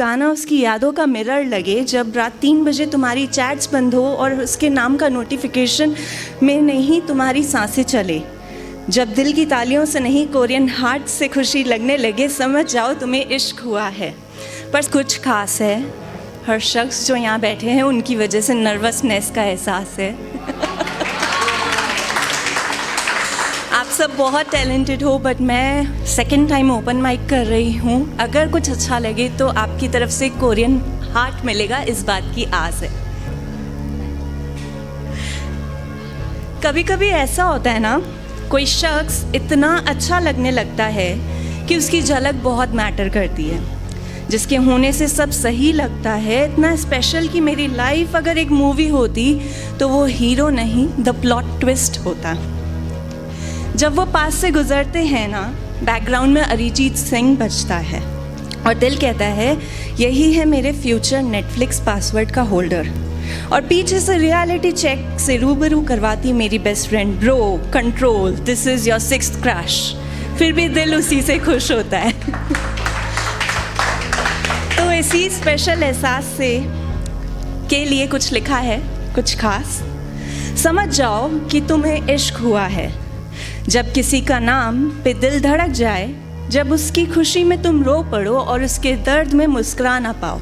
गाना उसकी यादों का मिरर लगे, जब रात 3 बजे तुम्हारी चैट्स बंद हो और उसके नाम का नोटिफिकेशन में नहीं तुम्हारी सांसें चले, जब दिल की तालियों से नहीं कोरियन हार्ट से खुशी लगने लगे, समझ जाओ तुम्हें इश्क हुआ है। पर कुछ खास है, हर शख्स जो यहाँ बैठे हैं उनकी वजह से नर्वसनेस का एहसास है। आप सब बहुत टैलेंटेड हो, बट मैं सेकंड टाइम ओपन माइक कर रही हूँ। अगर कुछ अच्छा लगे तो आपकी तरफ से कोरियन हार्ट मिलेगा, इस बात की आस है। कभी कभी ऐसा होता है ना, कोई शख्स इतना अच्छा लगने लगता है कि उसकी झलक बहुत मैटर करती है, जिसके होने से सब सही लगता है, इतना स्पेशल कि मेरी लाइफ अगर एक मूवी होती तो वो हीरो नहीं, द प्लॉट ट्विस्ट होता। जब वो पास से गुजरते हैं ना, बैकग्राउंड में अरिजीत सिंह बजता है और दिल कहता है यही है मेरे फ्यूचर नेटफ्लिक्स पासवर्ड का होल्डर, और पीछे से रियलिटी चेक से रूबरू करवाती मेरी best friend, bro control, this is your 6th crush. फिर भी दिल उसी से खुश होता है। तो इसी स्पेशल एहसास से के लिए कुछ लिखा है, कुछ खास। समझ जाओ कि तुम्हें इश्क हुआ है, जब किसी का नाम पे दिल धड़क जाए, जब उसकी खुशी में तुम रो पड़ो और उसके दर्द में मुस्कुरा ना पाओ,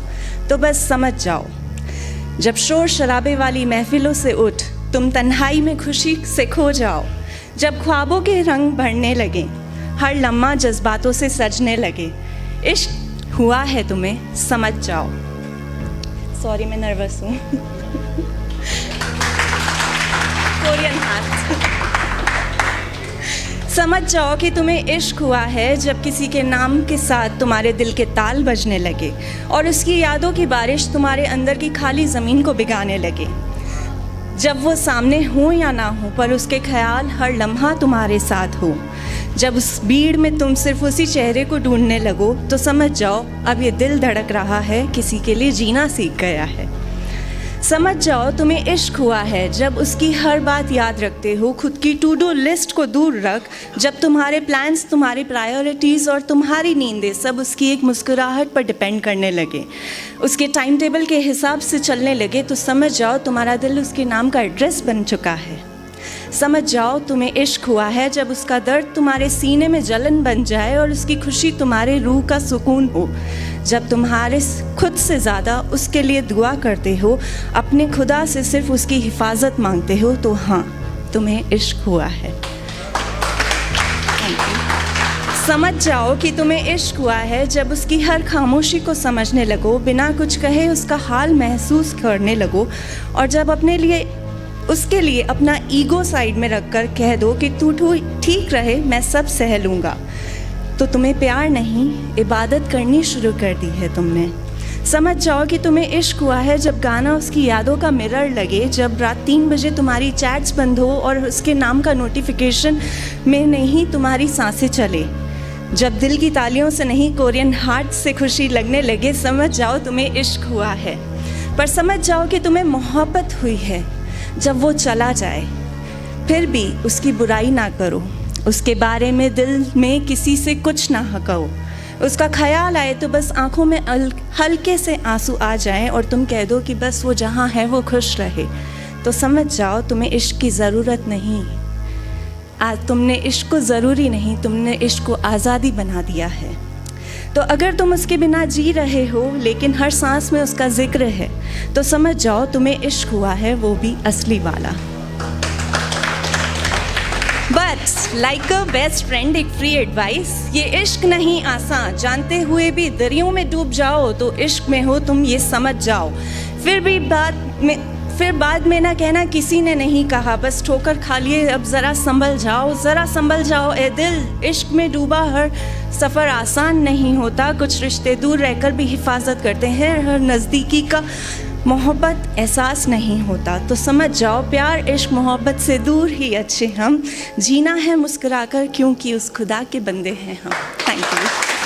तो बस समझ जाओ। जब शोर शराबे वाली महफिलों से उठ तुम तन्हाई में खुशी से खो जाओ, जब ख्वाबों के रंग भरने लगे, हर लम्हा जज्बातों से सजने लगे, इश्क हुआ है तुम्हें, समझ जाओ। सॉरी, मैं नर्वस हूँ। Korean heart. समझ जाओ कि तुम्हें इश्क हुआ है, जब किसी के नाम के साथ तुम्हारे दिल के ताल बजने लगे और उसकी यादों की बारिश तुम्हारे अंदर की खाली ज़मीन को भिगाने लगे। जब वो सामने हो या ना हो, पर उसके ख्याल हर लम्हा तुम्हारे साथ हो, जब उस भीड़ में तुम सिर्फ उसी चेहरे को ढूंढने लगो, तो समझ जाओ अब ये दिल धड़क रहा है, किसी के लिए जीना सीख गया है। समझ जाओ तुम्हें इश्क हुआ है, जब उसकी हर बात याद रखते हो, खुद की टू डू लिस्ट को दूर रख, जब तुम्हारे प्लान्स, तुम्हारी प्रायोरिटीज़ और तुम्हारी नींदें सब उसकी एक मुस्कुराहट पर डिपेंड करने लगे, उसके टाइम टेबल के हिसाब से चलने लगे, तो समझ जाओ तुम्हारा दिल उसके नाम का एड्रेस बन चुका है। समझ जाओ तुम्हें इश्क हुआ है, जब उसका दर्द तुम्हारे सीने में जलन बन जाए और उसकी खुशी तुम्हारे रूह का सुकून हो, जब तुम्हारे खुद से ज़्यादा उसके लिए दुआ करते हो, अपने खुदा से सिर्फ उसकी हिफाजत मांगते हो, तो हाँ, तुम्हें इश्क हुआ है। समझ जाओ कि तुम्हें इश्क हुआ है, जब उसकी हर खामोशी को समझने लगो, बिना कुछ कहे उसका हाल महसूस करने लगो, और जब अपने लिए उसके लिए अपना ईगो साइड में रखकर कह दो कि तू ठीक रहे, मैं सब सह लूँगा, तो तुम्हें प्यार नहीं, इबादत करनी शुरू कर दी है तुमने। समझ जाओ कि तुम्हें इश्क हुआ है, जब गाना उसकी यादों का मिरर लगे, जब रात 3 बजे तुम्हारी चैट्स बंद हो और उसके नाम का नोटिफिकेशन में नहीं तुम्हारी सांसें चले, जब दिल की तालियों से नहीं कोरियन हार्ट से खुशी लगने लगे, समझ जाओ तुम्हें इश्क हुआ है। पर समझ जाओ कि तुम्हें मोहब्बत हुई है, जब वो चला जाए फिर भी उसकी बुराई ना करो, उसके बारे में दिल में किसी से कुछ ना कहो, उसका ख्याल आए तो बस आंखों में हल्के से आंसू आ जाएं और तुम कह दो कि बस वो जहाँ है वो खुश रहे, तो समझ जाओ तुम्हें इश्क की ज़रूरत नहीं। आज तुमने इश्क को ज़रूरी नहीं, तुमने इश्क को आज़ादी बना दिया है। तो अगर तुम उसके बिना जी रहे हो लेकिन हर सांस में उसका जिक्र है, तो समझ जाओ तुम्हें इश्क हुआ है, वो भी असली वाला। But like a best friend, एक फ्री एडवाइस, ये इश्क नहीं आसान, जानते हुए भी दरियों में डूब जाओ तो इश्क में हो तुम, ये समझ जाओ। फिर बाद में ना कहना किसी ने नहीं कहा, बस ठोकर खा लिए, अब ज़रा संभल जाओ, ज़रा संभल जाओ ए दिल। इश्क में डूबा हर सफ़र आसान नहीं होता, कुछ रिश्ते दूर रहकर भी हिफाजत करते हैं, हर नज़दीकी का मोहब्बत एहसास नहीं होता। तो समझ जाओ प्यार, इश्क, मोहब्बत से दूर ही अच्छे हम, जीना है मुस्कुराकर क्योंकि उस खुदा के बंदे हैं हम। Thank you.